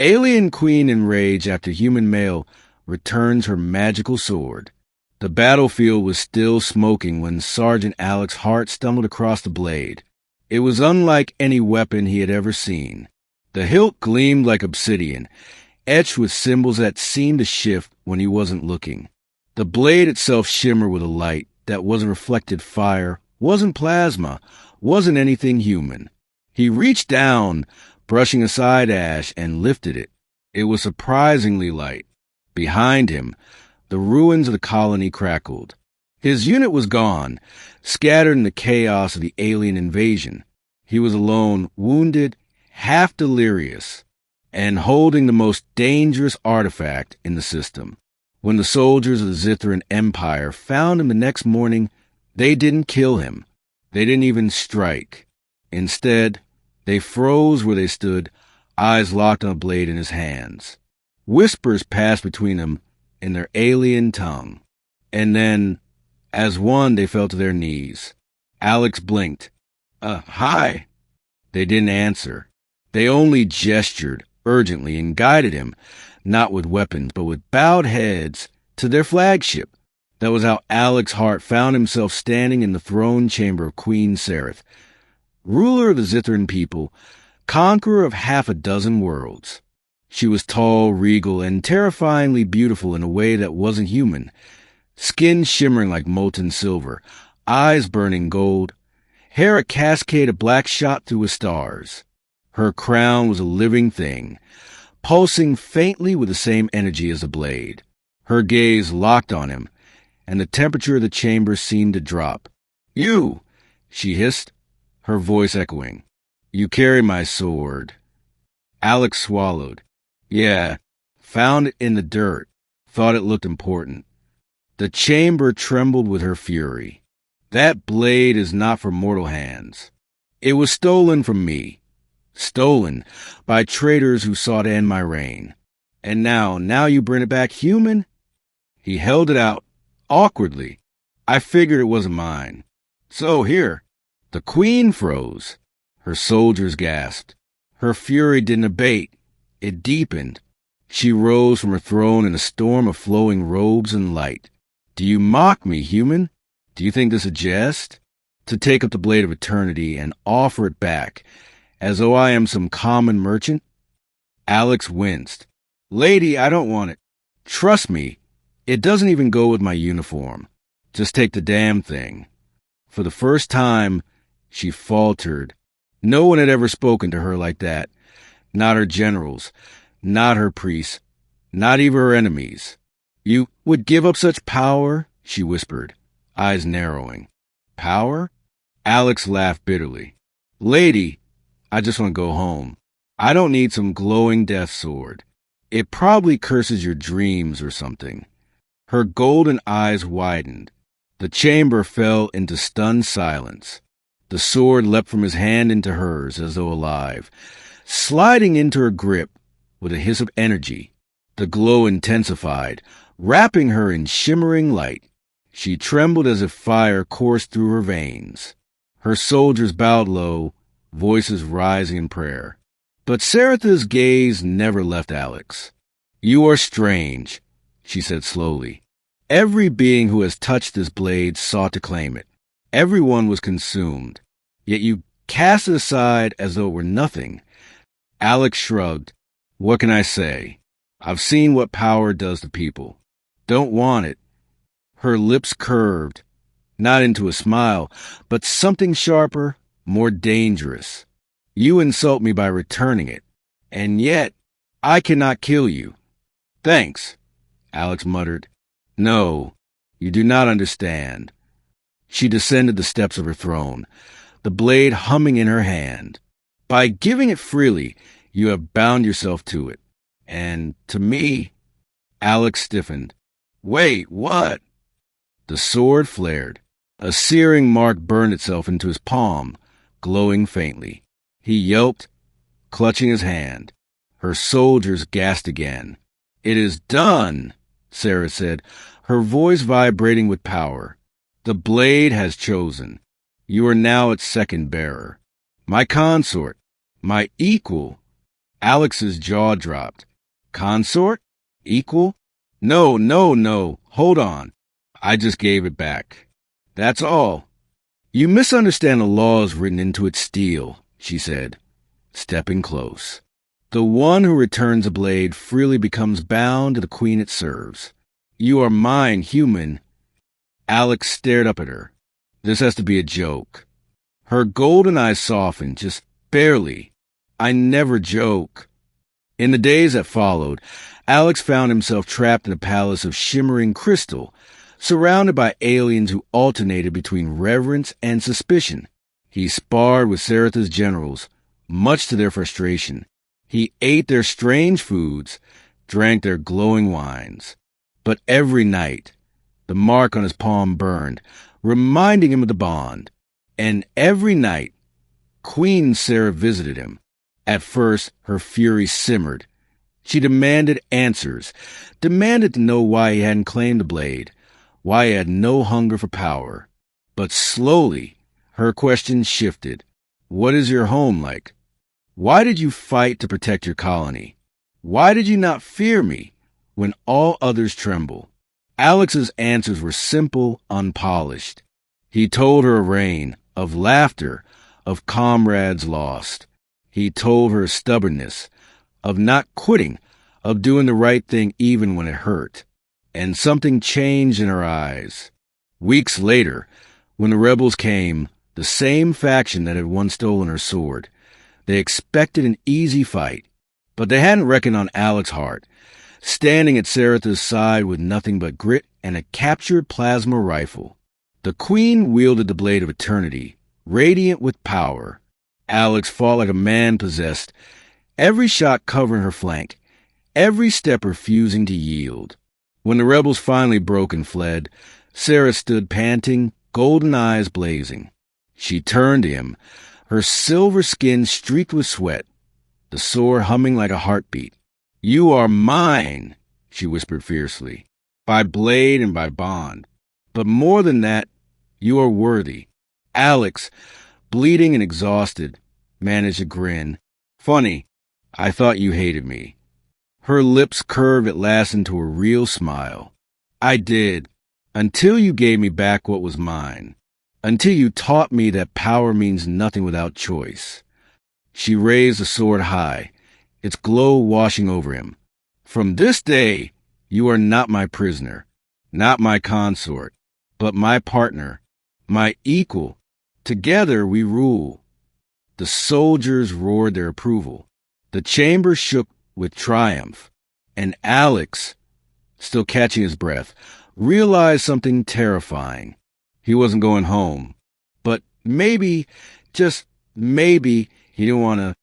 Alien Queen enraged after human male returns her magical sword. The battlefield was still smoking when Sergeant Alex Hart stumbled across the blade. It was unlike any weapon he had ever seen. The hilt gleamed like obsidian, etched with symbols that seemed to shift when he wasn't looking. The blade itself shimmered with a light that wasn't reflected fire, wasn't plasma, wasn't anything human. He reached down, brushing aside ash, and lifted it. It was surprisingly light. Behind him, the ruins of the colony crackled. His unit was gone, scattered in the chaos of the alien invasion. He was alone, wounded, half delirious, and holding the most dangerous artifact in the system. When the soldiers of the Zithran Empire found him the next morning, they didn't kill him. They didn't even strike. Instead, they froze where they stood, eyes locked on a blade in his hands. Whispers passed between them in their alien tongue. And then, as one, they fell to their knees. Alex blinked. Hi. They didn't answer. They only gestured urgently and guided him, not with weapons, but with bowed heads, to their flagship. That was how Alex Hart found himself standing in the throne chamber of Queen Sereth, ruler of the Zithran people, conqueror of half a dozen worlds. She was tall, regal, and terrifyingly beautiful in a way that wasn't human. Skin shimmering like molten silver, eyes burning gold, hair a cascade of black shot through with stars. Her crown was a living thing, pulsing faintly with the same energy as the blade. Her gaze locked on him, and the temperature of the chamber seemed to drop. "You!" she hissed, her voice echoing. "You carry my sword." Alex swallowed. "Yeah, found it in the dirt. Thought it looked important." The chamber trembled with her fury. "That blade is not for mortal hands. It was stolen from me. Stolen by traitors who sought to end my reign. And now you bring it back human?" He held it out, awkwardly. "I figured it wasn't mine. So here." The queen froze. Her soldiers gasped. Her fury didn't abate. It deepened. She rose from her throne in a storm of flowing robes and light. "Do you mock me, human? Do you think this a jest? To take up the blade of eternity and offer it back, as though I am some common merchant?" Alex winced. "Lady, I don't want it. Trust me, it doesn't even go with my uniform. Just take the damn thing." For the first time, she faltered. No one had ever spoken to her like that. Not her generals, not her priests, not even her enemies. "You would give up such power?" she whispered, eyes narrowing. "Power?" Alex laughed bitterly. "Lady, I just want to go home. I don't need some glowing death sword. It probably curses your dreams or something." Her golden eyes widened. The chamber fell into stunned silence. The sword leapt from his hand into hers as though alive, sliding into her grip with a hiss of energy. The glow intensified, wrapping her in shimmering light. She trembled as if fire coursed through her veins. Her soldiers bowed low, voices rising in prayer. But Seretha's gaze never left Alex. "You are strange," she said slowly. "Every being who has touched this blade sought to claim it. Everyone was consumed. Yet you cast it aside as though it were nothing." Alex shrugged. "What can I say? I've seen what power does to people. Don't want it." Her lips curved, not into a smile, but something sharper, more dangerous. "You insult me by returning it, and yet I cannot kill you." "Thanks," Alex muttered. "No, you do not understand." She descended the steps of her throne, the blade humming in her hand. "By giving it freely, you have bound yourself to it. And to me—" Alex stiffened. "Wait, what?" The sword flared. A searing mark burned itself into his palm, glowing faintly. He yelped, clutching his hand. Her soldiers gasped again. "It is done," Sarah said, her voice vibrating with power. "The blade has chosen. You are now its second bearer. My consort, my equal." Alex's jaw dropped. Consort? Equal? No, no, no. Hold on. I just gave it back. That's all. You misunderstand the laws written into its steel, she said, stepping close. The one who returns a blade freely becomes bound to the queen it serves. You are mine, human. Alex stared up at her. This has to be a joke. Her golden eyes softened, just barely. I never joke. In the days that followed, Alex found himself trapped in a palace of shimmering crystal, surrounded by aliens who alternated between reverence and suspicion. He sparred with Saratha's generals, much to their frustration. He ate their strange foods, drank their glowing wines. But every night, the mark on his palm burned, reminding him of the bond. And every night, Queen Sarah visited him. At first, her fury simmered. She demanded answers, demanded to know why he hadn't claimed the blade, why he had no hunger for power. But slowly, her questions shifted. What is your home like? Why did you fight to protect your colony? Why did you not fear me when all others tremble? Alex's answers were simple, unpolished. He told her of rain, of laughter, of comrades lost. He told her of stubbornness, of not quitting, of doing the right thing even when it hurt. And something changed in her eyes. Weeks later, when the rebels came, the same faction that had once stolen her sword, they expected an easy fight, but they hadn't reckoned on Alex Hart, standing at Saratha's side with nothing but grit and a captured plasma rifle. The queen wielded the blade of eternity, radiant with power. Alex fought like a man possessed, every shot covering her flank, every step refusing to yield. When the rebels finally broke and fled, Sarah stood panting, golden eyes blazing. She turned to him, her silver skin streaked with sweat, the sword humming like a heartbeat. You are mine, she whispered fiercely, by blade and by bond. But more than that, you are worthy. Alex, bleeding and exhausted, managed a grin. Funny, I thought you hated me. Her lips curved at last into a real smile. I did, until you gave me back what was mine. Until you taught me that power means nothing without choice. She raised the sword high, its glow washing over him. From this day, you are not my prisoner, not my consort, but my partner, my equal. Together we rule. The soldiers roared their approval. The chamber shook with triumph. And Alex, still catching his breath, realized something terrifying. He wasn't going home. But maybe, just maybe, he didn't want to